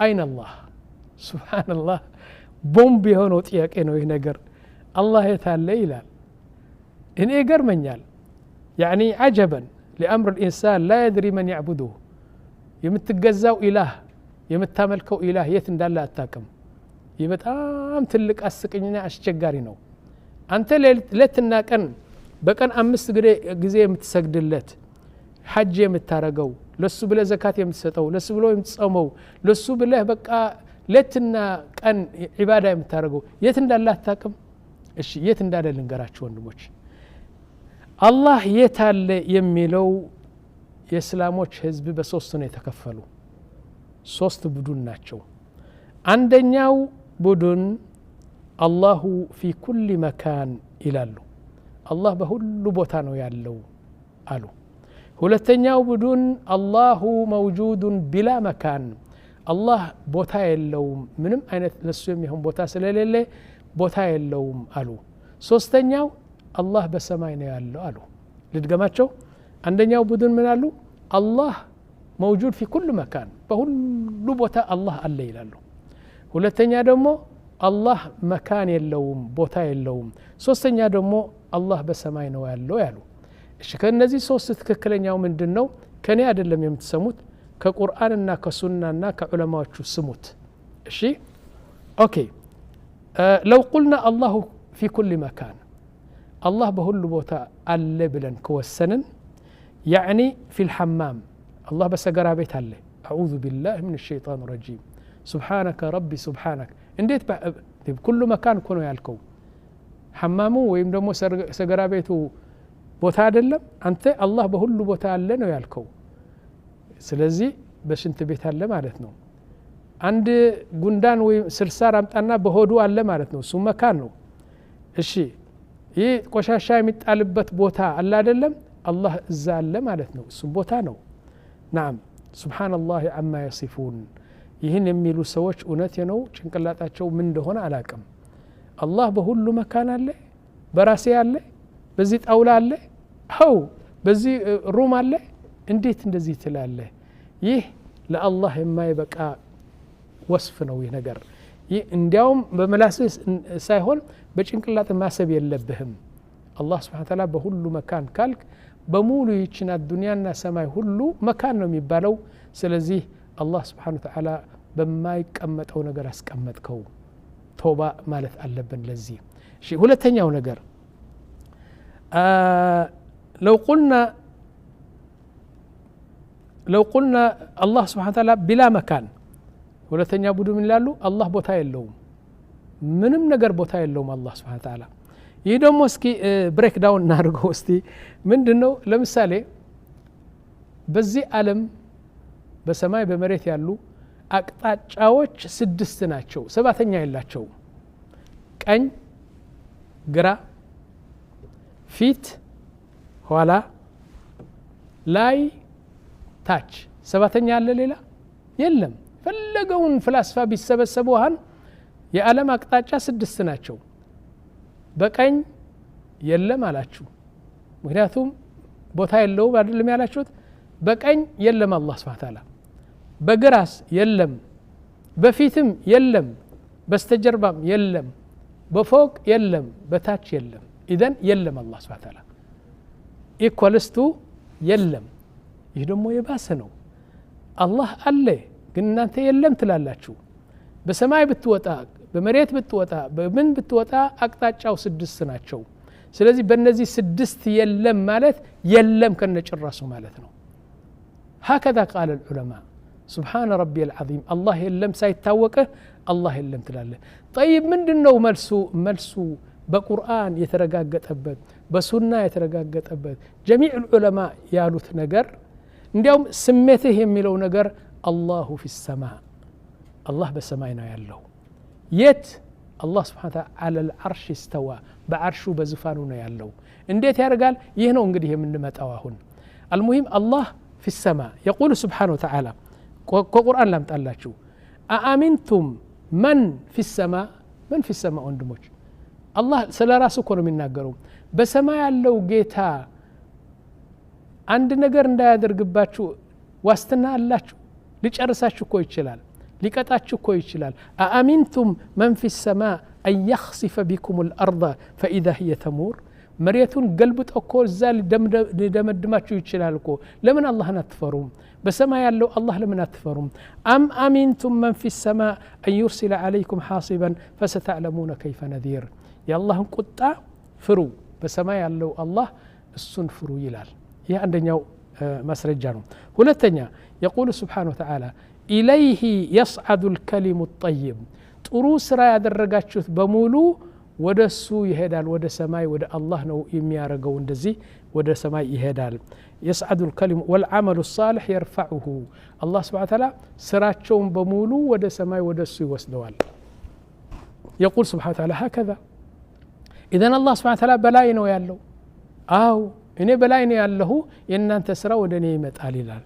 አይነ አላህ ሱብሃንአላህ ቦምብ የሆነው ጥያቄ ነው ይህ ነገር አላህ የታለ ይላል እኔ ገርመኛል يعني عجبا لأمر الإنسان لا يدري من يعبده የምትገዛው ኢላህ የምታመልከው ኢላህ የት እንዳለ አታውቅም ይህ በጣም ትልቅ አስቀኝና አስቸጋሪ ነው አንተ ሌትና ቀን በቀን 5 ጊዜ የምትሰግድለት ሐጅ የምታረገው ለሱ ብለ ዘካት የምትሰጠው ለሱ ብሎ የምትጾመው ለሱ ብለ በቃ ሌትና ቀን ኢባዳ የምታረገው የት እንዳለ አታውቅም እሺ የት እንዳለ ልንገራችሁ ወንድሞች አላህ የት አለ የሚለው የእስላሞች ህዝብ በሶስት ነው የተከፈሉ ሶስት ቡድን ናቸው አንደኛው ቡድን አላሁ في كل مكان ይላሉ አላህ በሁሉ ቦታ ነው ያለው አሉ ሁለተኛው ቡድን አላሁ موجود بلا مكان አላህ ቦታ የለውም ምንም አይነት ለሱ የሚሆን ቦታ ስለሌለ ቦታ የለውም አሉ ሶስተኛው አላህ በሰማይ ነው ያለው አሉ ልድገማቸው አንደኛው ቡድን ምን አሉ አላህ موجود في كل مكان በሁሉ ቦታ አላህ አለ ይላሉ ሁለተኛ ደግሞ አላህ መካን የለውም ቦታ የለውም ሶስተኛ ደግሞ አላህ በሰማይ ነው ያለው ያሉ እሺ ከነዚህ ሶስት ትክክለኛው ምንድነው ከኔ አይደለም የምትሰሙት ከቁርአንና ከሱናና ከዑለማዎቹ ስሙት እሺ ኦኬ لو قلنا الله في كل مكان الله بهل بوتا አለ ብለን ከወሰንን يعني في الحمام الله بسغرا ቤት አለ اعوذ بالله من الشيطان الرجيم سبحانك ربي سبحانك እንዴት በኩሉ መካን እኮ ነው ያልከው ሐማሙ ወይም ደግሞ ሰገራ ቤቱ ቦታ አይደለም አንተ አላህ በሁሉ ቦታ አለ ነው ያልከው ስለዚህ በሽንት ቤት አለ ማለት ነው አንድ ጉንዳን ወይ ስርሳር አምጣና በሆዱ አለ ማለት ነው እሱ መካን ነው እሺ ይህ ቆሻሻ የሚጣልበት ቦታ አለ አይደለም አላህ እዛ አለ ማለት ነው እሱ ቦታ ነው نعم سبحان الله عما يصفون ይህን የሚሉ ሰዎች እውነት ነው ጭንቅላታቸው ምን እንደሆነ አላቅም አላህ በሁሉ መካን አለ በራሴ አለ በዚህ ጣውላ አለ አው በዚህ ሩም አለ እንዴት እንደዚህ ትላለ ይህ ለአላህ የማይበቃ ወስፍ ነው ይህ ነገር ይህ እንዲያውም በመላስ ሳይሆን በጭንቅላት ማሰብ የለብህም አላህ Subhanahu Wa Ta'ala በሁሉ መካን ካልክ በሙሉ ይችና ዱንያና ሰማይ ሁሉ መካን ነው የሚባለው ስለዚህ አላህ Subhanahu Wa Ta'ala በማይቀመጠው ነገር አስቀመጥከው ቶባ ማለት አለብን ለዚህ እሺ ሁለተኛው ነገር لو قلنا الله سبحانه وتعالى بلا مكان ሁለተኛው ቡድን ይላሉ አላህ ቦታ የለውም ምንም ነገር ቦታ የለውም አላህ Subhanahu Wa Ta'ala ይህ ደግሞ እስኪ ብሬክ ዳውን እናድርገው እስቲ ምንድነው ለምሳሌ በዚህ ዓለም በሰማይ በመሬት ያሉ አቅጣጫዎች 6 ናቸው ሰባተኛ የላቸው ቀኝ ግራ ፊት ኋላ ላይ ታች ሰባተኛ አለ ሌላ የለም ፈለገውን ፍልስፋ ቢሰበሰቡን የዓለም አቅጣጫ 6 ናቸው በቀኝ የለም አላችሁ ምክንያቱም ቦታ የለው አይደለም ያላችሁት በቀኝ የለም አላህ Subhanahu Wa Ta'ala በግራስ የለም በፊትም የለም በስተጀርባም የለም በፎቅ የለም በታች የለም ኢደን የለም አላህ Subhanahu Wa Ta'ala ኢኳልስቱ የለም ይህ ደግሞ የባሰ ነው አላህ አለ ግን እናንተ የለም ትላላችሁ በሰማይ ብትወጣ በመሬት ብትወጣ በምን ብትወጣ አቅጣጫው 6 ናቸው ስለዚህ በእነዚህ 6 የለም ማለት የለም ከነጭራሱ ማለት ነው هكذا قال العلماء سبحان ربي العظيم الله يلم سايتاوقه الله يلم تلاله طيب ምንድነው መልሱ በቁርአን የተረጋገጠበት በሱና የተረጋገጠበት جميع العلماء ያሉት ነገር እንዲያውም ስሜትህ የሚለው ነገር الله في السماء الله በሰማይ ነው ያለው የት الله سبحانه وتعالى على العرش استوى بعرشه بزفانه ነው ያለው እንዴት ያርጋል ይህ ነው እንግዲህ የምንመጣው አሁን المهم الله في السماء يقول سبحانه وتعالى كقرآن لم تقلاتشو أأمنتم من في السماء من في السماء وندموش الله سلا راسو كونو منناغرو بسما ያለው ጌታ አንድ ነገር እንዳያደርግባችሁ ዋስትና አላችሁ ሊጨርሳችሁ እኮ ይችላል ሊቀጣችሁ እኮ ይችላል አአሚንቱም መን ፊ السماء أن يخسف بكم الأرض فإذا هي تمور መሬቱን ገልብጦ እኮ እዛ ሊደመድማችሁ ይችላል እኮ ለምን አላህን አትፈሩም በሰማይ ያለው አላህ ለምን አትፈሩም አም አሚንቱም መን ፊ السماء أن يرسل عليكم حاصبا فستعلمون كيف نذير የአላህን ቁጣ ፍሩ በሰማይ ያለው አላህ እሱን ፍሩ ይላል ይህ አንደኛው ማስረጃ ነው ሁለተኛ يقول سبحانه وتعالى إليه يصعد الكلم الطيب ጥሩ ስራ ያደረጋችሁት በሙሉ ወደሱ ይሄዳል ወደ ሰማይ ወደ አላህ ነው የሚያረጋው እንደዚህ ወደ ሰማይ ይሄዳል يصعد الكلم والعمل الصالح يرفعه الله سبحانه وتعالى ስራቸውን በሙሉ ወደ ሰማይ ወደሱ ይወስደዋል يقول سبحانه وتعالى هكذا إذن الله سبحانه وتعالى በላይ ነው ያለው አው እኔ በላይ ነው ያለሁ የእናንተ ስራ ወደ እኔ ይመጣል ይላል